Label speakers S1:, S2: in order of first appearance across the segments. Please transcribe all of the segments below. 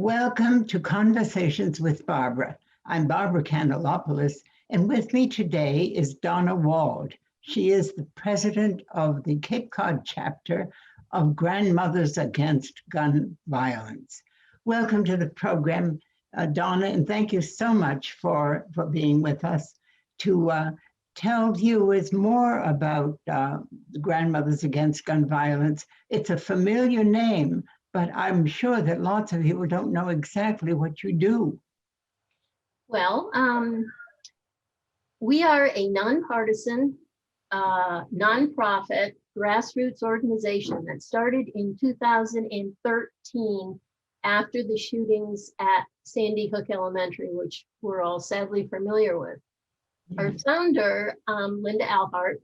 S1: Welcome to Conversations with Barbara. I'm Barbara Kanellopoulos, and with me today is Donna Wald. She is the president of the Cape Cod chapter of Grandmothers Against Gun Violence. Welcome to the program, Donna, and thank you so much for being with us to tell viewers more about the Grandmothers Against Gun Violence. It's a familiar name, but I'm sure that lots of people don't know exactly what you do.
S2: Well, we are a nonpartisan, nonprofit, grassroots organization that started in 2013 after the shootings at Sandy Hook Elementary, which we're all sadly familiar with. Our founder, Linda Alhart,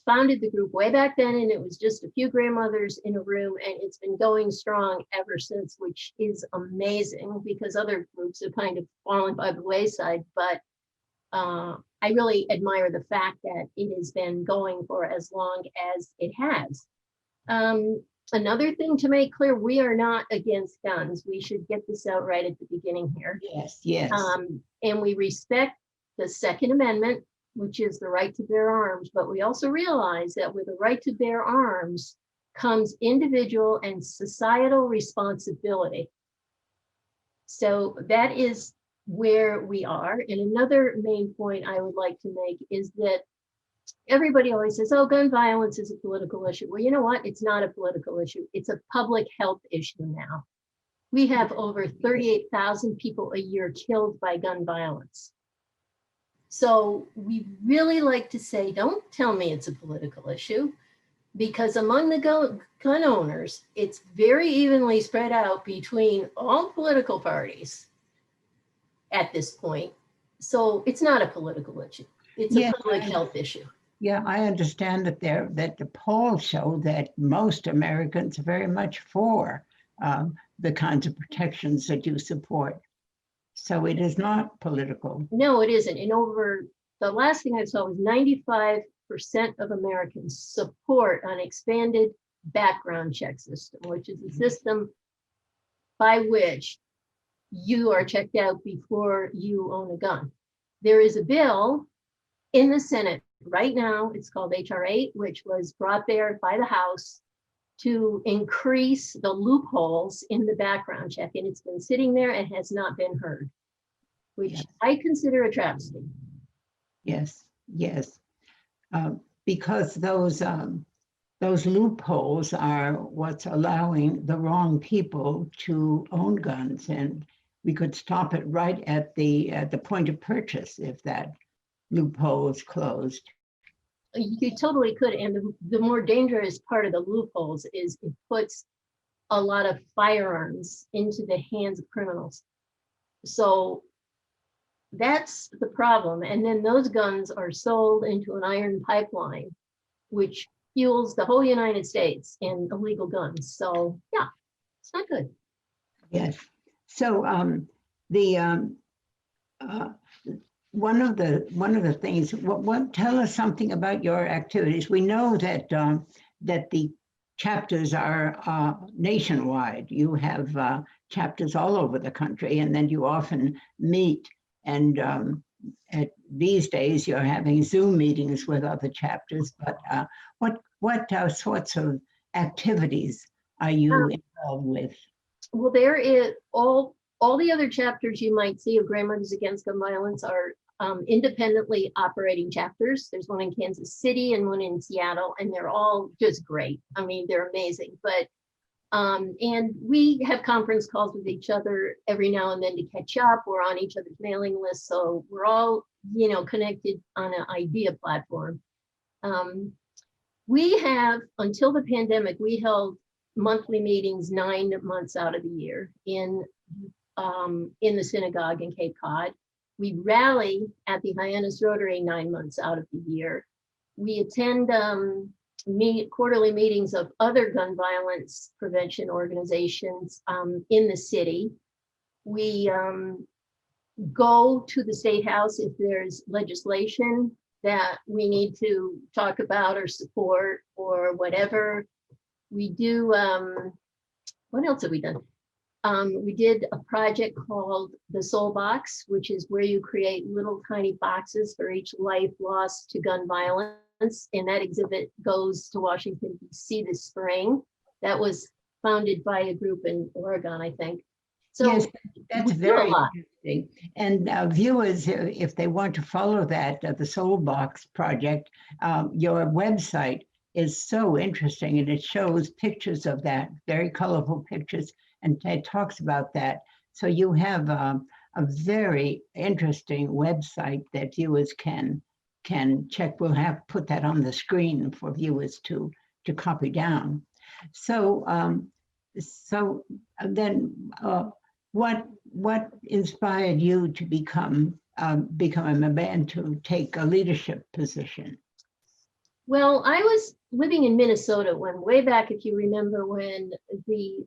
S2: founded the group way back then, and it was just a few grandmothers in a room, and it's been going strong ever since, which is amazing because other groups have kind of fallen by the wayside. But I really admire the fact that it has been going for as long as it has. Another thing to make clear, we are not against guns. We should get this out right at the beginning here.
S1: Yes.
S2: And we respect the Second Amendment, which is the right to bear arms, but we also realize that with the right to bear arms comes individual and societal responsibility. So that is where we are. And another main point I would like to make is that everybody always says, oh, gun violence is a political issue. Well, you know what? It's not a political issue. It's a public health issue now. We have over 38,000 people a year killed by gun violence. So we really like to say, don't tell me it's a political issue, because among the gun owners, it's very evenly spread out between all political parties at this point. So it's not a political issue. It's a public health issue.
S1: Yeah, I understand that the polls show that most Americans are very much for the kinds of protections that you support. So it is not political.
S2: No, it isn't. And over the last thing I saw was 95% of Americans support an expanded background check system, which is a system by which you are checked out before you own a gun. There is a bill in the Senate right now. It's called H.R. 8, which was brought there by the House to increase the loopholes in the background check. And it's been sitting there and has not been heard, which I consider a travesty.
S1: Yes. Because those loopholes are what's allowing the wrong people to own guns, and we could stop it right at the point of purchase if that loophole is closed.
S2: You totally could, and the more dangerous part of the loopholes is it puts a lot of firearms into the hands of criminals. So that's the problem. And then those guns are sold into an iron pipeline, which fuels the whole United States in illegal guns. So yeah, it's not good.
S1: Yes. So one of the things, tell us something about your activities. We know that that the chapters are nationwide. You have chapters all over the country, and then you often meet. And these days, you're having Zoom meetings with other chapters. But what sorts of activities are you involved with?
S2: Well, there is all the other chapters you might see of Grandmothers Against Gun Violence are independently operating chapters. There's one in Kansas City and one in Seattle, and they're all just great. I mean, they're amazing. But and we have conference calls with each other every now and then to catch up. We're on each other's mailing lists, so we're all, connected on an idea platform. We have, until the pandemic, we held monthly meetings 9 months out of the year in the synagogue in Cape Cod. We rally at the Hyannis Rotary 9 months out of the year. We attend quarterly meetings of other gun violence prevention organizations in the city. We go to the State House if there's legislation that we need to talk about or support or whatever. We do, what else have we done? We did a project called the Soul Box, which is where you create little tiny boxes for each life lost to gun violence. And that exhibit goes to Washington, D.C. this spring. That was founded by a group in Oregon, I think. So
S1: yes, that's
S2: we do a
S1: very
S2: lot.
S1: interesting. And viewers, if they want to follow that, the Soul Box project, your website is so interesting, and it shows pictures of that, very colorful pictures, and it talks about that. So you have a very interesting website that viewers can check. We'll have put that on the screen for viewers to copy down. So then what inspired you to become a member and to take a leadership position?
S2: Well, I was living in Minnesota when way back, if you remember, when the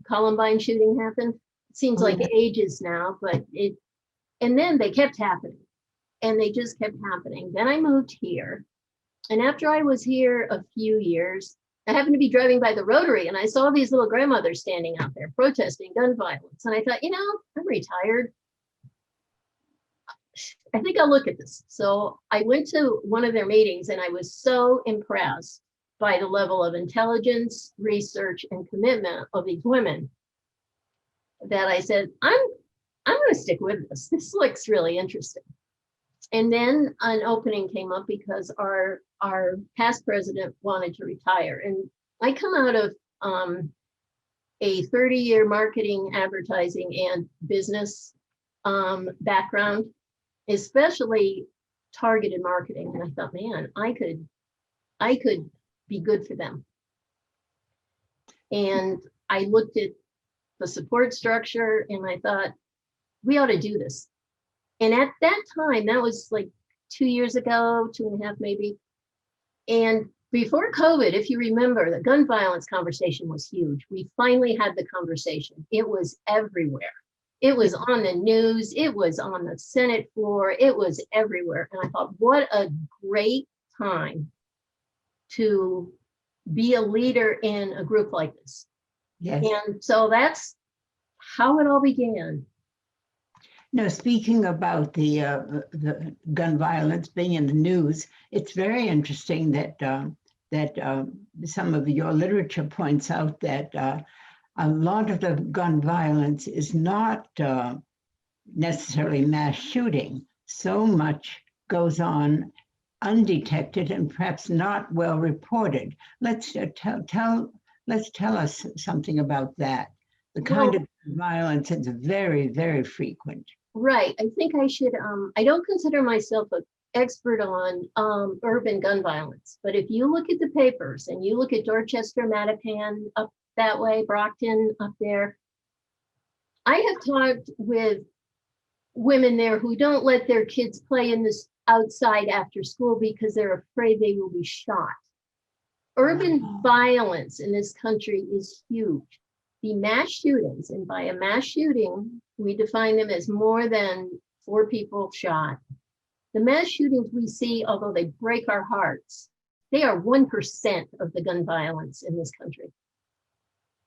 S2: Columbine shooting happened. It seems like ages now, but and then they kept happening, and they just kept happening. Then I moved here, and after I was here a few years, I happened to be driving by the Rotary, and I saw these little grandmothers standing out there protesting gun violence. And I thought, I'm retired. I think I'll look at this. So I went to one of their meetings, and I was so impressed by the level of intelligence, research, and commitment of these women that I said, I'm going to stick with this. This looks really interesting. And then an opening came up because our past president wanted to retire. And I come out of a 30-year marketing, advertising, and business background, especially targeted marketing. And I thought, man, I could be good for them. And I looked at the support structure, and I thought, we ought to do this. And at that time, that was like 2 years ago, 2.5 maybe. And before COVID, if you remember, the gun violence conversation was huge. We finally had the conversation. It was everywhere. It was on the news. It was on the Senate floor. It was everywhere. And I thought, what a great time to be a leader in a group like this.
S1: Yes.
S2: And so that's how it all began.
S1: Now, speaking about the gun violence being in the news, it's very interesting that some of your literature points out that a lot of the gun violence is not necessarily mass shooting. So much goes on undetected and perhaps not well reported. Let's tell us something about that. The kind of violence is very, very frequent.
S2: Right. I think I should, I don't consider myself an expert on urban gun violence, but if you look at the papers and you look at Dorchester, Mattapan, up that way, Brockton, up there, I have talked with women there who don't let their kids play in this outside after school because they're afraid they will be shot. Urban violence in this country is huge. The mass shootings, and by a mass shooting, we define them as more than 4 people shot. The mass shootings we see, although they break our hearts, they are 1% of the gun violence in this country.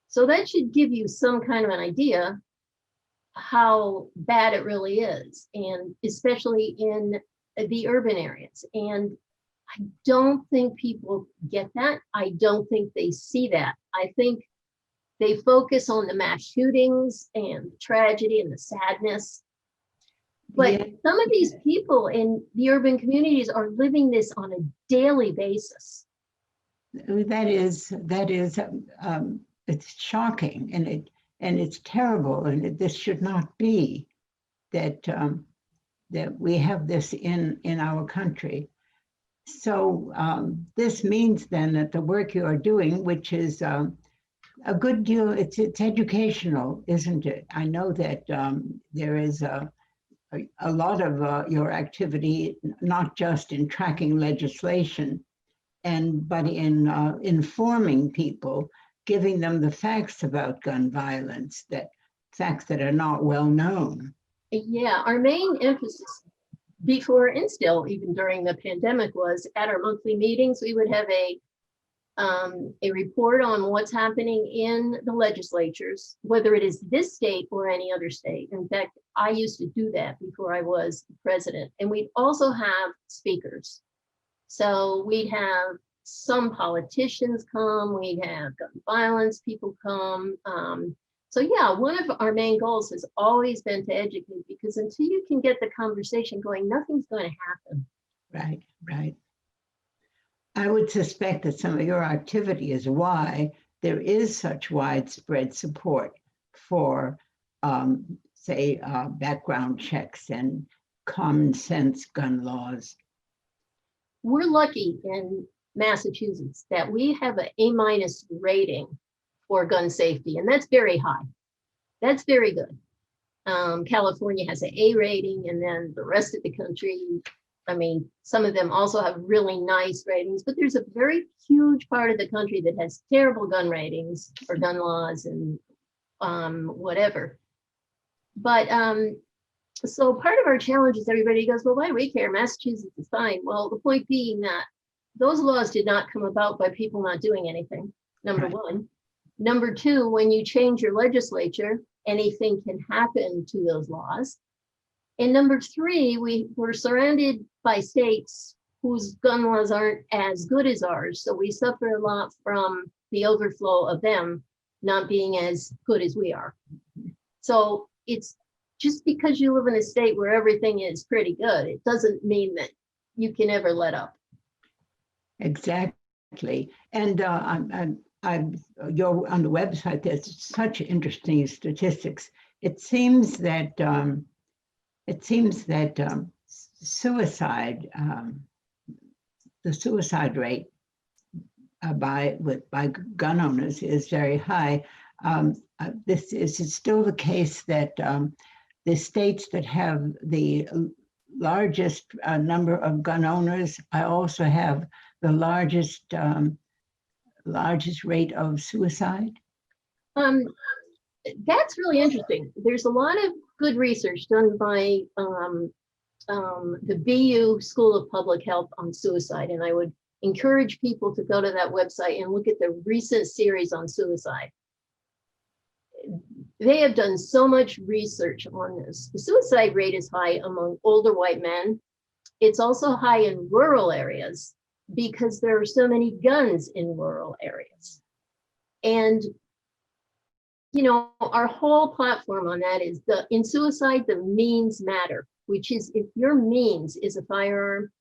S2: So that should give you some kind of an idea how bad it really is, and especially in the urban areas. And I don't think people get that. I don't think they see that. I think they focus on the mass shootings and the tragedy and the sadness. But some of these people in the urban communities are living this on a daily basis.
S1: That is, it's shocking, and it's terrible, and this should not be that that we have this in our country. So this means then that the work you are doing, which is a good deal, it's educational, isn't it? I know that there is a lot of your activity, not just in tracking legislation, but in informing people, giving them the facts about gun violence, facts that are not well known.
S2: Yeah, our main emphasis before and still, even during the pandemic, was at our monthly meetings, we would have a a report on what's happening in the legislatures, whether it is this state or any other state. In fact, I used to do that before I was president. And we'd also have speakers. So we'd have some politicians come, we'd have gun violence people come. So yeah, one of our main goals has always been to educate, because until you can get the conversation going, nothing's going to happen.
S1: Right, right. I would suspect that some of your activity is why there is such widespread support for, say, background checks and common sense gun laws.
S2: We're lucky in Massachusetts that we have an A- rating for gun safety, and that's very high. That's very good. California has an A rating, and then the rest of the country, I mean, some of them also have really nice ratings, but there's a very huge part of the country that has terrible gun ratings or gun laws and whatever. But so part of our challenge is everybody goes, well, why do we care? Massachusetts is fine. Well, the point being that those laws did not come about by people not doing anything, number one. Number two, when you change your legislature, anything can happen to those laws. And number three, we're surrounded by states whose gun laws aren't as good as ours. So we suffer a lot from the overflow of them not being as good as we are. So it's just because you live in a state where everything is pretty good, it doesn't mean that you can ever let up.
S1: Exactly. And you're on the website, there's such interesting statistics. It seems that suicide, the suicide rate by gun owners is very high. This is still the case that the states that have the largest number of gun owners also have the largest rate of suicide.
S2: That's really interesting. There's a lot of good research done by the BU School of Public Health on suicide, and I would encourage people to go to that website and look at the recent series on suicide. They have done so much research on this. The suicide rate is high among older white men. It's also high in rural areas because there are so many guns in rural areas. And you know, our whole platform on that is in suicide, the means matter, which is if your means is a firearm,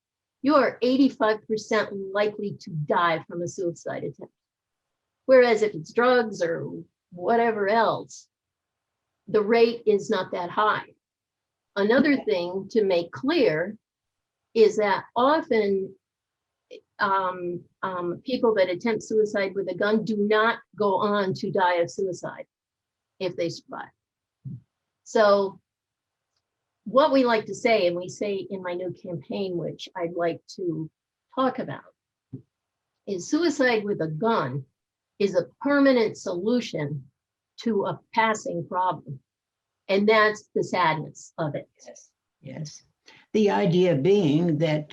S2: you are 85% likely to die from a suicide attempt. Whereas if it's drugs or whatever else, the rate is not that high. Another thing to make clear is that often people that attempt suicide with a gun do not go on to die of suicide if they survive. So what we like to say, and we say in my new campaign, which I'd like to talk about, is suicide with a gun is a permanent solution to a passing problem. And that's the sadness of it.
S1: Yes, yes. The idea being that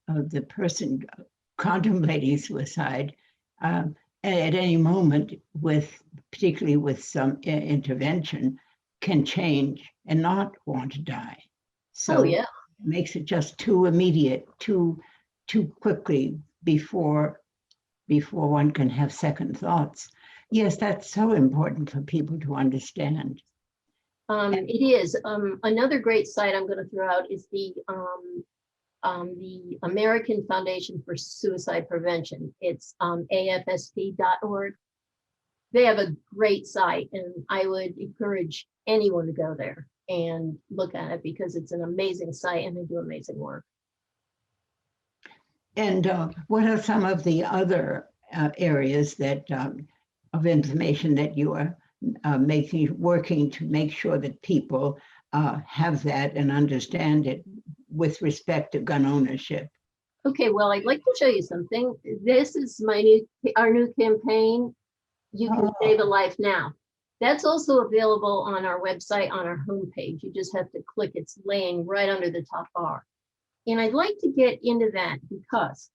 S1: the person contemplating suicide at any moment, particularly with some intervention, can change and not want to die. So
S2: yeah,
S1: it makes it just too immediate, too quickly before one can have second thoughts. Yes, that's so important for people to understand.
S2: It is. Another great site I'm going to throw out is the American Foundation for Suicide Prevention. It's afsp.org. They have a great site, and I would encourage anyone to go there and look at it because it's an amazing site and they do amazing work.
S1: And what are some of the other areas that of information that you are working to make sure that people have that and understand it with respect to gun ownership?
S2: Okay, well, I'd like to show you something. This is our new campaign. You can save a life now. That's also available on our website on our homepage. You just have to click. It's laying right under the top bar. And I'd like to get into that because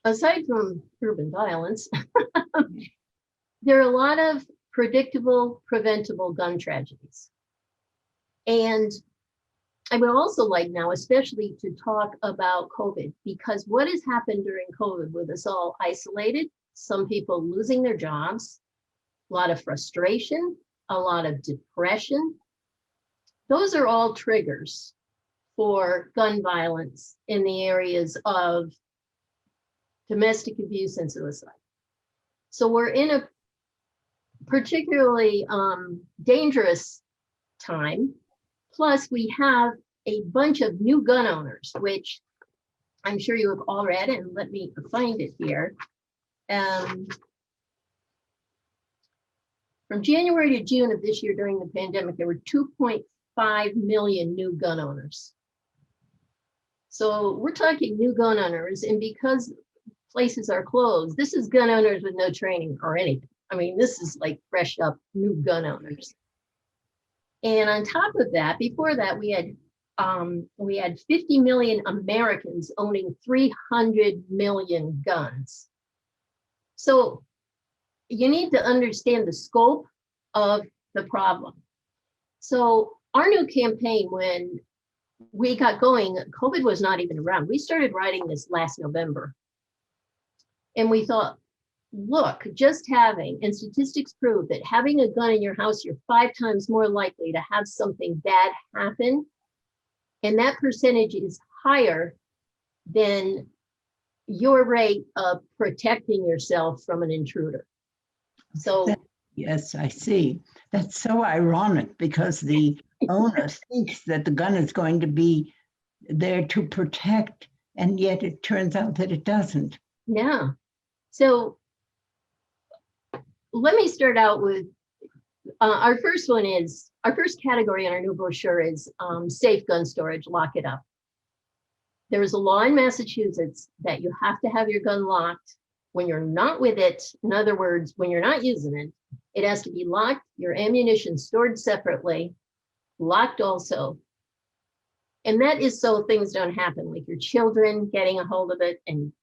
S2: aside from urban violence, there are a lot of predictable, preventable gun tragedies. And I would also like now, especially to talk about COVID, because what has happened during COVID with us all isolated, some people losing their jobs, a lot of frustration, a lot of depression. Those are all triggers for gun violence in the areas of domestic abuse and suicide. So we're in a particularly dangerous time. Plus, we have a bunch of new gun owners, which I'm sure you have all read, and let me find it here. From January to June of this year during the pandemic, there were 2.5 million new gun owners. So we're talking new gun owners, and because places are closed, this is gun owners with no training or anything. I mean, this is like fresh up new gun owners. And on top of that, before that, we had 50 million Americans owning 300 million guns. So you need to understand the scope of the problem. So our new campaign, when we got going, COVID was not even around. We started writing this last November. And we thought, look, just having, and statistics prove that having a gun in your house, you're 5 times more likely to have something bad happen. And that percentage is higher than your rate of protecting yourself from an intruder. So
S1: yes, I see. That's so ironic because the owner thinks that the gun is going to be there to protect, and yet it turns out that it doesn't.
S2: Yeah. So let me start out with our first category on our new brochure is safe gun storage, lock it up. There is a law in Massachusetts that you have to have your gun locked when you're not with it. In other words, when you're not using it, it has to be locked, your ammunition stored separately, locked also. And that is so things don't happen, like your children getting a hold of it and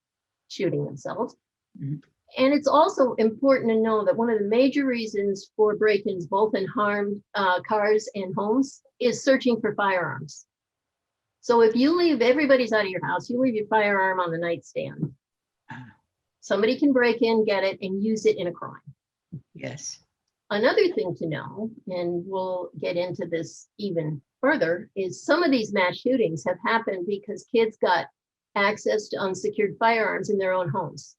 S2: shooting themselves. Mm-hmm. And it's also important to know that one of the major reasons for break-ins, both in harmed cars and homes, is searching for firearms. So if you leave, everybody's out of your house, you leave your firearm on the nightstand, somebody can break in, get it, and use it in a crime.
S1: Yes.
S2: Another thing to know, and we'll get into this even further, is some of these mass shootings have happened because kids got access to unsecured firearms in their own homes.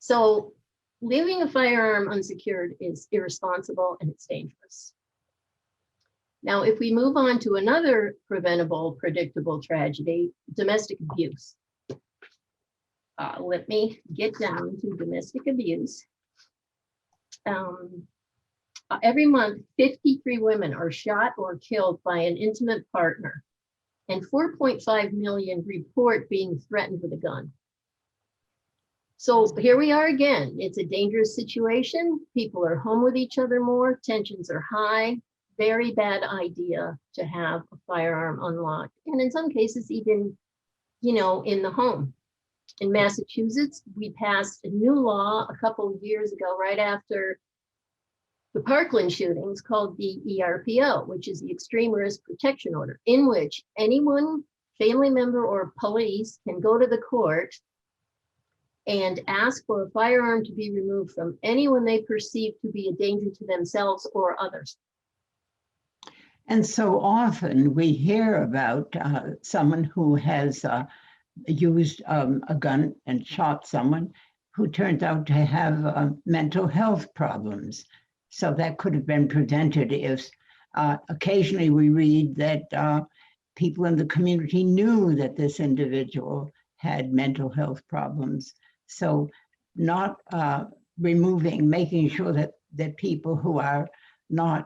S2: So leaving a firearm unsecured is irresponsible and it's dangerous. Now, if we move on to another preventable, predictable tragedy, domestic abuse. Let me get down to domestic abuse. Every month, 53 women are shot or killed by an intimate partner, and 4.5 million report being threatened with a gun. So here we are again. It's a dangerous situation. People are home with each other more. Tensions are high. Very bad idea to have a firearm unlocked. And in some cases, even, in the home. In Massachusetts, we passed a new law a couple of years ago, right after the Parkland shootings, called the ERPO, which is the Extreme Risk Protection Order, in which anyone, family member or police, can go to the court and ask for a firearm to be removed from anyone they perceive to be a danger to themselves or others.
S1: And so often we hear about someone who has used a gun and shot someone who turns out to have mental health problems. So that could have been prevented if occasionally we read that people in the community knew that this individual had mental health problems. So not making sure that people who are not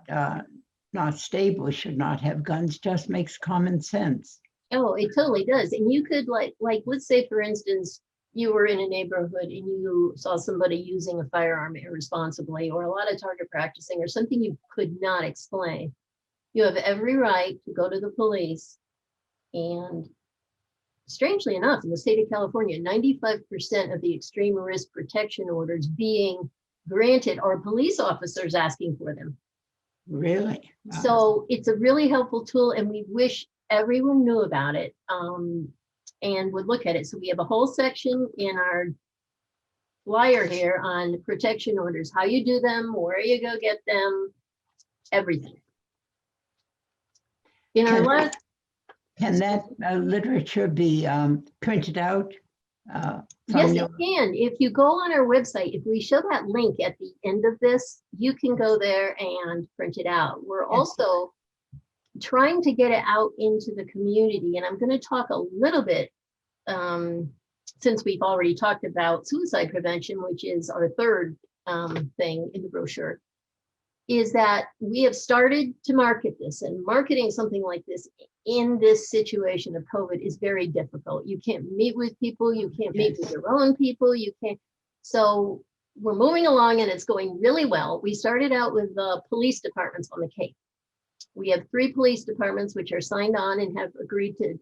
S1: stable should not have guns just makes common sense.
S2: Oh, it totally does. And you could like let's say, for instance, you were in a neighborhood and you saw somebody using a firearm irresponsibly, or a lot of target practicing, or something you could not explain. You have every right to go to the police and strangely enough, in the state of California, 95% of the extreme risk protection orders being granted are police officers asking for them.
S1: Really? Wow.
S2: So it's a really helpful tool, and we wish everyone knew about it and would look at it. So we have a whole section in our flyer here on protection orders, how you do them, where you go get them, everything. In our last,
S1: Can that literature be printed out?
S2: yes, it can. If you go on our website, if we show that link at the end of this, you can go there and print it out. We're also trying to get it out into the community, and I'm going to talk a little bit, since we've already talked about suicide prevention, which is our third thing in the brochure, is that we have started to market this, and marketing something like this in this situation of COVID is very difficult. You can't meet with people, you can't meet with your own people, you can't. So we're moving along and it's going really well. We started out with the police departments on the Cape. We have 3 police departments which are signed on and have agreed to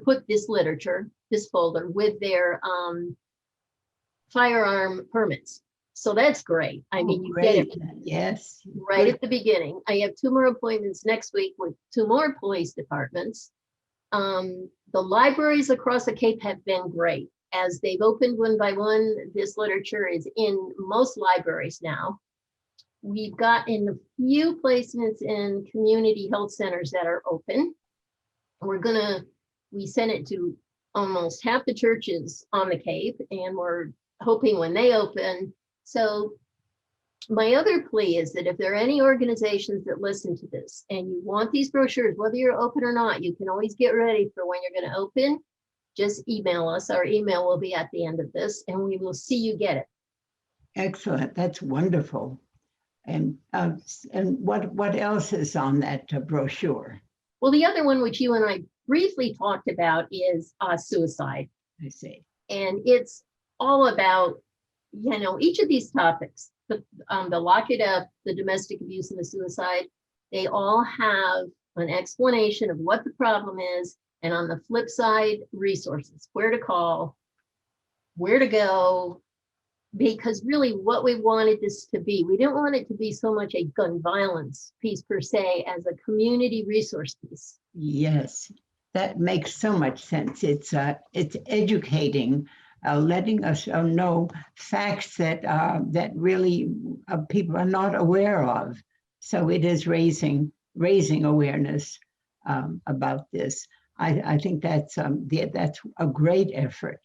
S2: put this literature, this folder, with their firearm permits. So that's great. I mean, you get it.
S1: Yes.
S2: Right at the beginning. I have 2 more appointments next week with 2 more police departments. The libraries across the Cape have been great. As they've opened one by one, this literature is in most libraries now. We've got in a few placements in community health centers that are open. We sent it to almost half the churches on the Cape, and we're hoping when they open. So my other plea is that if there are any organizations that listen to this and you want these brochures, whether you're open or not, you can always get ready for when you're going to open. Just email us. Our email will be at the end of this, and we will see you get it.
S1: Excellent. That's wonderful. And what else is on that brochure?
S2: Well, the other one, which you and I briefly talked about, is suicide.
S1: I see.
S2: And it's all about, each of these topics, the lock it up, the domestic abuse, and the suicide, they all have an explanation of what the problem is. And on the flip side, resources, where to call, where to go, because really what we wanted this to be, we didn't want it to be so much a gun violence piece per se as a community resource piece.
S1: Yes, that makes so much sense. It's educating, letting us know facts that really people are not aware of. So it is raising awareness about this. I think that's a great effort.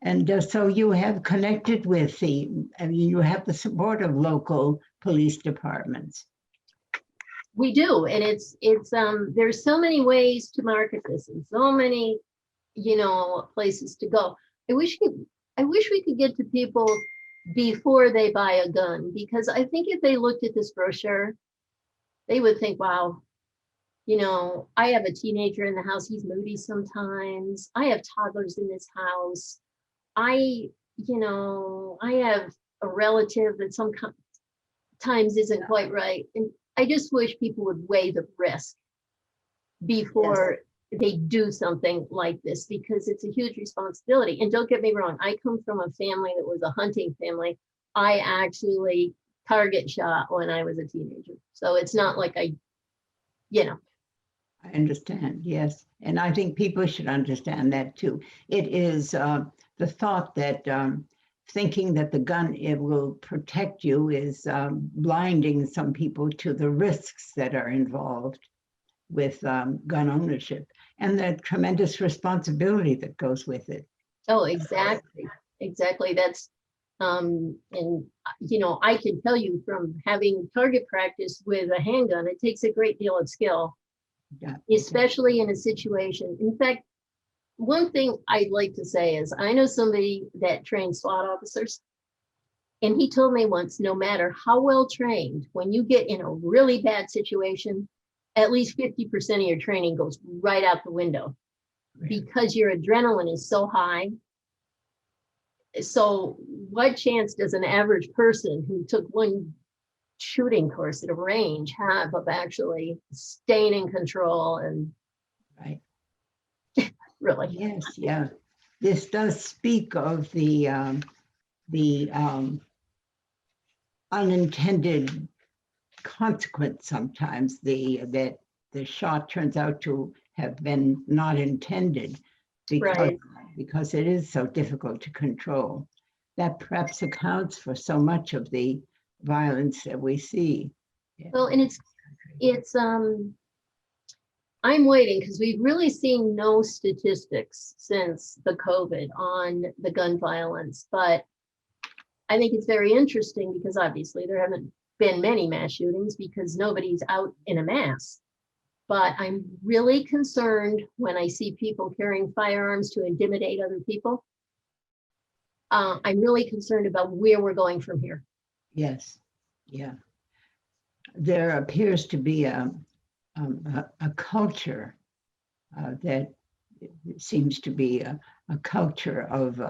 S1: And so you have connected with you have the support of local police departments.
S2: We do, and it's there's so many ways to market this, and so many, places to go. I wish we could get to people before they buy a gun, because I think if they looked at this brochure, they would think, wow, I have a teenager in the house. He's moody sometimes. I have toddlers in this house. I have a relative that sometimes isn't quite right. And I just wish people would weigh the risk before they do something like this, because it's a huge responsibility. And don't get me wrong, I come from a family that was a hunting family. I actually target shot when I was a teenager. So it's not like I
S1: understand, yes. And I think people should understand that too. It is the thought that thinking that the gun, it will protect you, is blinding some people to the risks that are involved with gun ownership and the tremendous responsibility that goes with it.
S2: Oh, exactly. That's and I can tell you from having target practice with a handgun, it takes a great deal of skill, especially in a situation. In fact, one thing I'd like to say is I know somebody that trains SWAT officers, and he told me once, no matter how well trained, when you get in a really bad situation, at least 50% of your training goes right out the window because your adrenaline is so high. So what chance does an average person who took one shooting course at a range have of actually staying in control? And
S1: right.
S2: really.
S1: Yes, yeah. This does speak of the unintended consequence sometimes, that the shot turns out to have been not intended because,
S2: Right.
S1: because it is so difficult to control. That perhaps accounts for so much of the violence that we see.
S2: Well, and it's I'm waiting because we've really seen no statistics since the COVID on the gun violence, but I think it's very interesting because obviously there haven't been many mass shootings because nobody's out in a mass. But I'm really concerned when I see people carrying firearms to intimidate other people. I'm really concerned about where we're going from here.
S1: Yes, yeah. There appears to be a culture that seems to be a culture of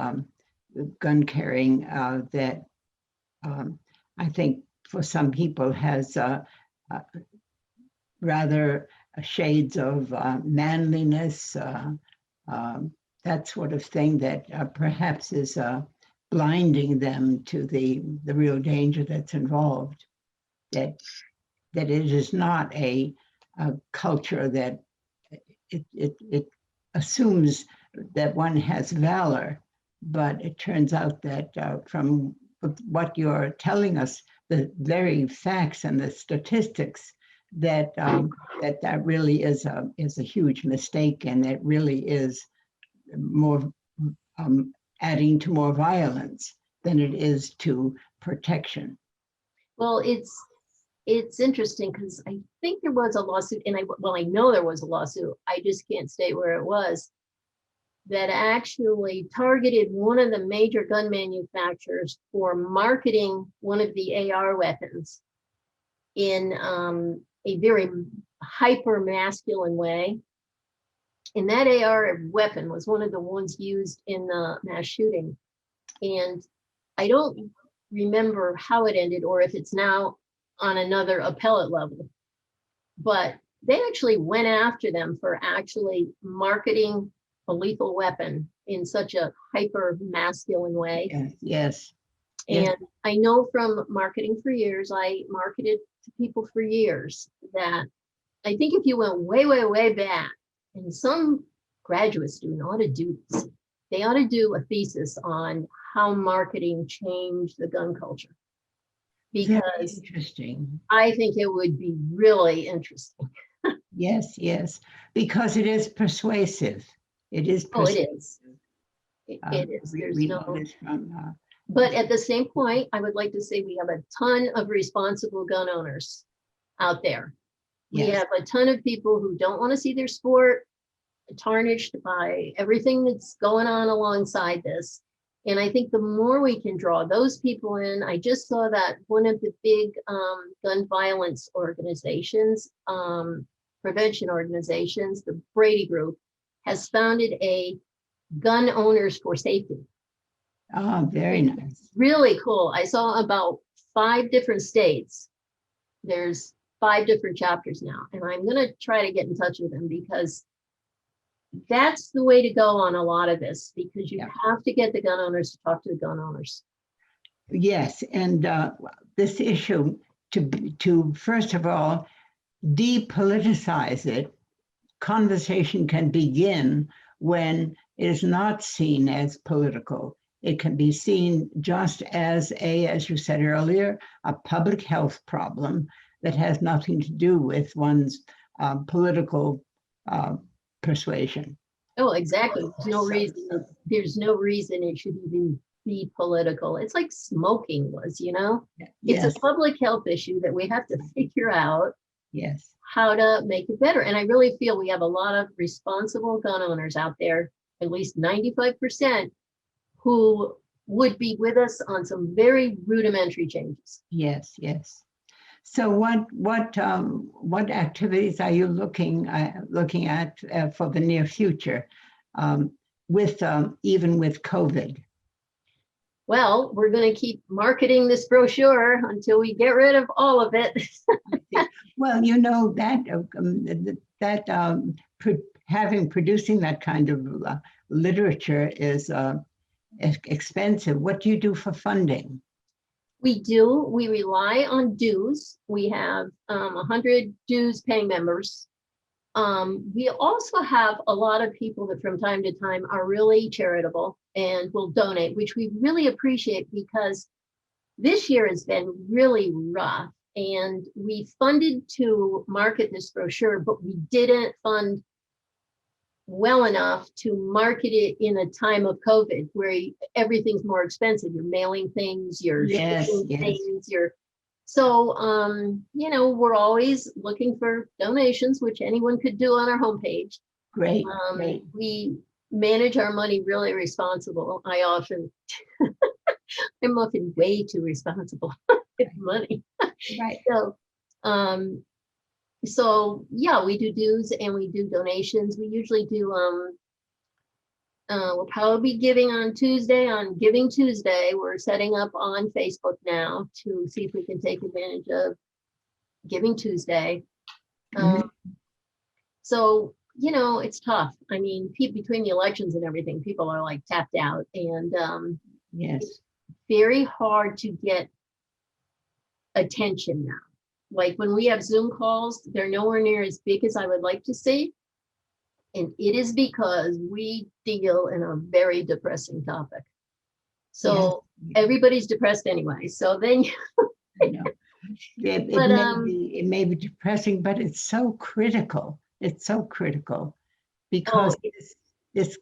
S1: gun carrying that I think for some people has rather shades of manliness, that sort of thing that perhaps is blinding them to the real danger that's involved. That it is not a culture that it assumes that one has valor, but it turns out that from what you're telling us, the very facts and the statistics, that that really is a huge mistake, and it really is more adding to more violence than it is to protection.
S2: Well, it's interesting because I think there was a lawsuit, and I know there was a lawsuit. I just can't state where it was, that actually targeted one of the major gun manufacturers for marketing one of the AR weapons in a very hyper masculine way. And that AR weapon was one of the ones used in the mass shooting. And I don't remember how it ended or if it's now on another appellate level, but they actually went after them for actually marketing a lethal weapon in such a hyper masculine way.
S1: Yes, yes.
S2: And
S1: Yes.
S2: I know from marketing for years, I marketed to people for years, that I think if you went way, way, way back, and some graduate student ought to do this, they ought to do a thesis on how marketing changed the gun culture.
S1: Very
S2: Because
S1: interesting.
S2: I think it would be really interesting.
S1: Yes, yes, because it is persuasive. It is
S2: Oh, it
S1: persuasive.
S2: is. It is. There's
S1: We
S2: no.
S1: know this from.
S2: But at the same point, I would like to say we have a ton of responsible gun owners out there. We
S1: Yes.
S2: have a ton of people who don't want to see their sport tarnished by everything that's going on alongside this. And I think the more we can draw those people in, I just saw that one of the big gun violence organizations, prevention organizations, the Brady Group, has founded a Gun Owners for Safety.
S1: Oh, very nice.
S2: Really cool. I saw about 5 different states. There's 5 different chapters now, and I'm going to try to get in touch with them because that's the way to go on a lot of this, because you have to get the gun owners to talk to the gun owners.
S1: Yes, and this issue to first of all depoliticize it. Conversation can begin when it is not seen as political. It can be seen just as as you said earlier, a public health problem that has nothing to do with one's political persuasion.
S2: Oh, exactly. There's no reason it should even be political. It's like smoking was,
S1: Yes.
S2: It's a public health issue that we have to figure out
S1: Yes.
S2: how to make it better. And I really feel we have a lot of responsible gun owners out there, at least 95%, who would be with us on some very rudimentary changes.
S1: Yes, yes. So what activities are you looking at for the near future, with even with COVID?
S2: Well, we're going to keep marketing this brochure until we get rid of all of it.
S1: Well, that producing that kind of literature is expensive. What do you do for funding?
S2: We rely on dues. We have 100 dues paying members. We also have a lot of people that from time to time are really charitable and will donate, which we really appreciate, because this year has been really rough, and we funded to market this brochure, but we didn't fund well enough to market it in a time of COVID where everything's more expensive. You're mailing things, you're shipping things, so we're always looking for donations, which anyone could do on our homepage.
S1: Great.
S2: We manage our money really responsible. I'm often way too responsible with money.
S1: Right.
S2: So yeah, we do dues and we do donations. We usually do, we'll probably be giving on Tuesday, on Giving Tuesday. We're setting up on Facebook now to see if we can take advantage of Giving Tuesday. So, it's tough. I mean, between the elections and everything, people are like tapped out, and it's very hard to get attention now. Like when we have Zoom calls, they're nowhere near as big as I would like to see. And it is because we deal in a very depressing topic. So everybody's depressed anyway. So then
S1: it may be depressing, but it's so critical. It's so critical because this,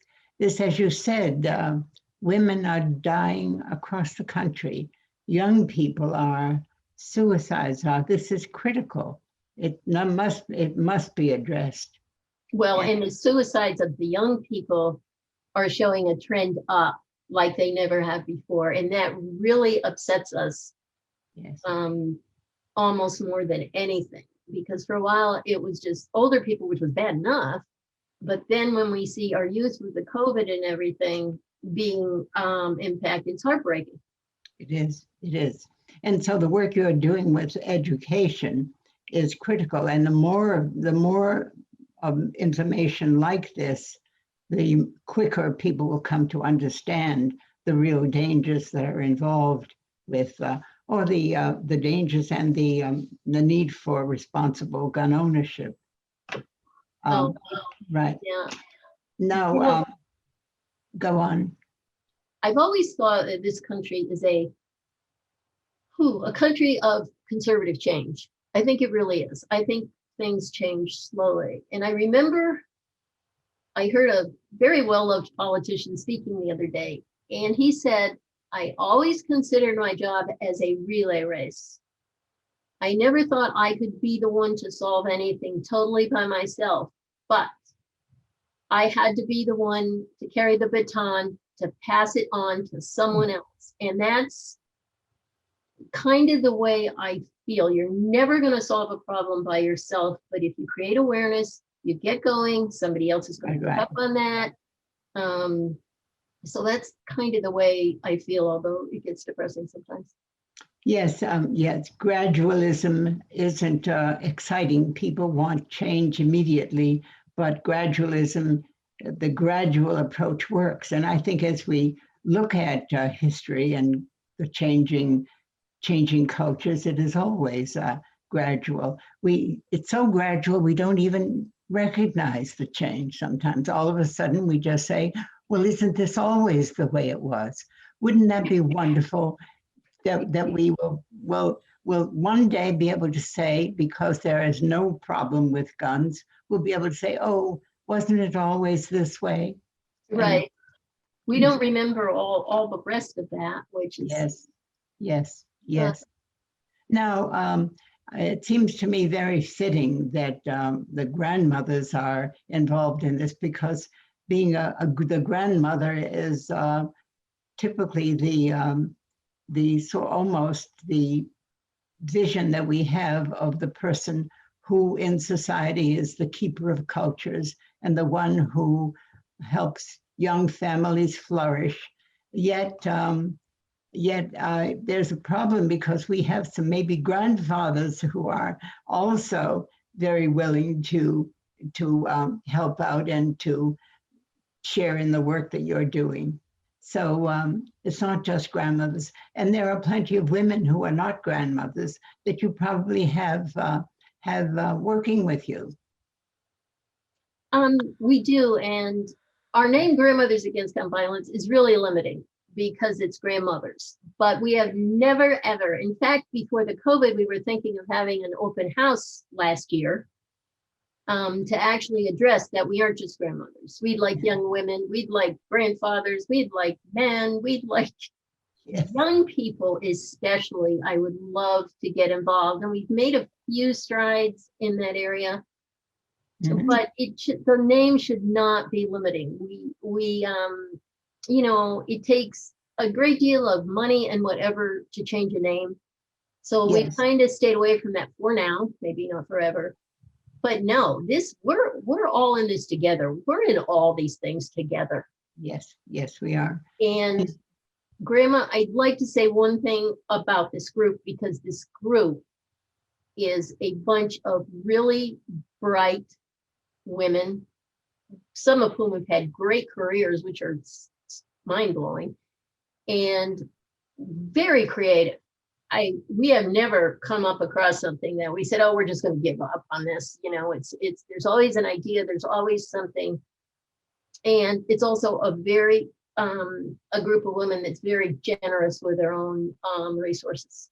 S1: as you said, women are dying across the country. Young people are. Suicides are. This is critical. It must be addressed.
S2: Well, and the suicides of the young people are showing a trend up like they never have before, and that really upsets us.
S1: Yes.
S2: Almost more than anything, because for a while it was just older people, which was bad enough, but then when we see our youth with the COVID and everything being impacted, it's heartbreaking.
S1: It is. And so the work you're doing with education is critical. And the more information like this, the quicker people will come to understand the real dangers that are involved with, or the dangers and the need for responsible gun ownership. Right.
S2: Yeah.
S1: No, go on.
S2: I've always thought that this country is a country of conservative change. I think it really is. I think things change slowly. And I remember I heard a very well-loved politician speaking the other day, and he said, I always considered my job as a relay race. I never thought I could be the one to solve anything totally by myself, but I had to be the one to carry the baton, to pass it on to someone else. And that's kind of the way I feel. You're never going to solve a problem by yourself, but if you create awareness, you get going, somebody else is going to pick up on that. So that's kind of the way I feel, although it gets depressing sometimes.
S1: Yes, gradualism isn't exciting. People want change immediately, but gradualism, the gradual approach works. And I think as we look at history and the changing cultures, it is always gradual. It's so gradual, we don't even recognize the change sometimes. All of a sudden, we just say, well, isn't this always the way it was? Wouldn't that be wonderful that we will one day be able to say, because there is no problem with guns, we'll be able to say, oh, wasn't it always this way?
S2: Right. We don't remember all the rest of that, which is...
S1: Yes. Now, it seems to me very fitting that the grandmothers are involved in this, because being the grandmother is typically almost the vision that we have of the person who in society is the keeper of cultures and the one who helps young families flourish. Yet there's a problem, because we have some maybe grandfathers who are also very willing to help out and to share in the work that you're doing. So it's not just grandmothers. And there are plenty of women who are not grandmothers that you probably have working with you.
S2: We do, and our name Grandmothers Against Gun Violence is really limiting because it's grandmothers, but we have never ever, in fact, before the COVID, we were thinking of having an open house last year to actually address that we aren't just grandmothers. We'd like young women, we'd like grandfathers, we'd like men, we'd like young people especially. I would love to get involved, and we've made a few strides in that area. But the name should not be limiting. We you know, it takes a great deal of money and whatever to change a name. So we kind of stayed away from that for now, maybe not forever. But no, we're all in this together. We're in all these things together.
S1: Yes, we are.
S2: And Grandma, I'd like to say one thing about this group, because this group is a bunch of really bright women, some of whom have had great careers, which are mind-blowing, and very creative. We have never come up across something that we said, oh, we're just going to give up on this. You know, it's there's always an idea, there's always something. And it's also a very a group of women that's very generous with their own resources.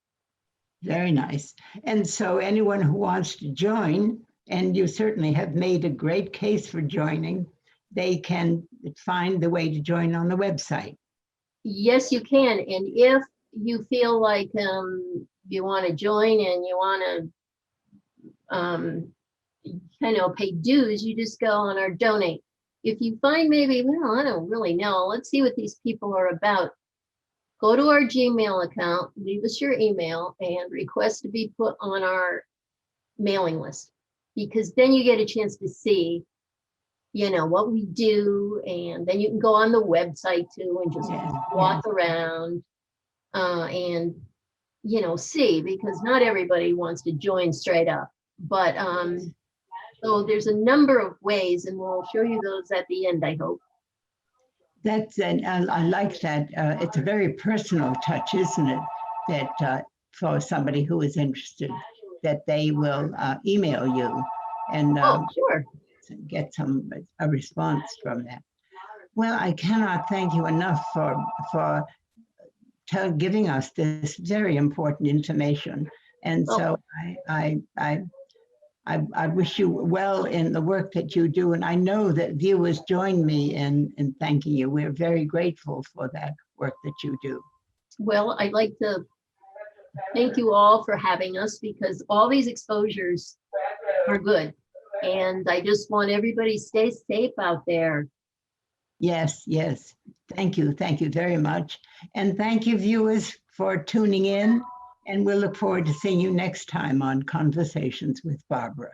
S1: Very nice. And so anyone who wants to join, and you certainly have made a great case for joining, they can find the way to join on the website. Yes, you can. And if you feel like you want to join and you want to kind of pay dues, you just go on our donate. If you find maybe, well, I don't really know, let's see what these people are about, go to our Gmail account, leave us your email, and request to be put on our mailing list, because then you get a chance to see, you know, what we do, and then you can go on the website too and just walk around and, you know, see, because not everybody wants to join straight up. But so there's a number of ways, and we'll show you those at the end, I hope. That's, and I like that. It's a very personal touch, isn't it? That for somebody who is interested, that they will email you and get a response from that. Well, I cannot thank you enough for giving us this very important information. And so I wish you well in the work that you do. And I know that viewers join me in thanking you. We're very grateful for that work that you do. Well, I'd like to thank you all for having us, because all these exposures are good. And I just want everybody to stay safe out there. Yes. Thank you. Thank you very much. And thank you, viewers, for tuning in. And we'll look forward to seeing you next time on Conversations with Barbara.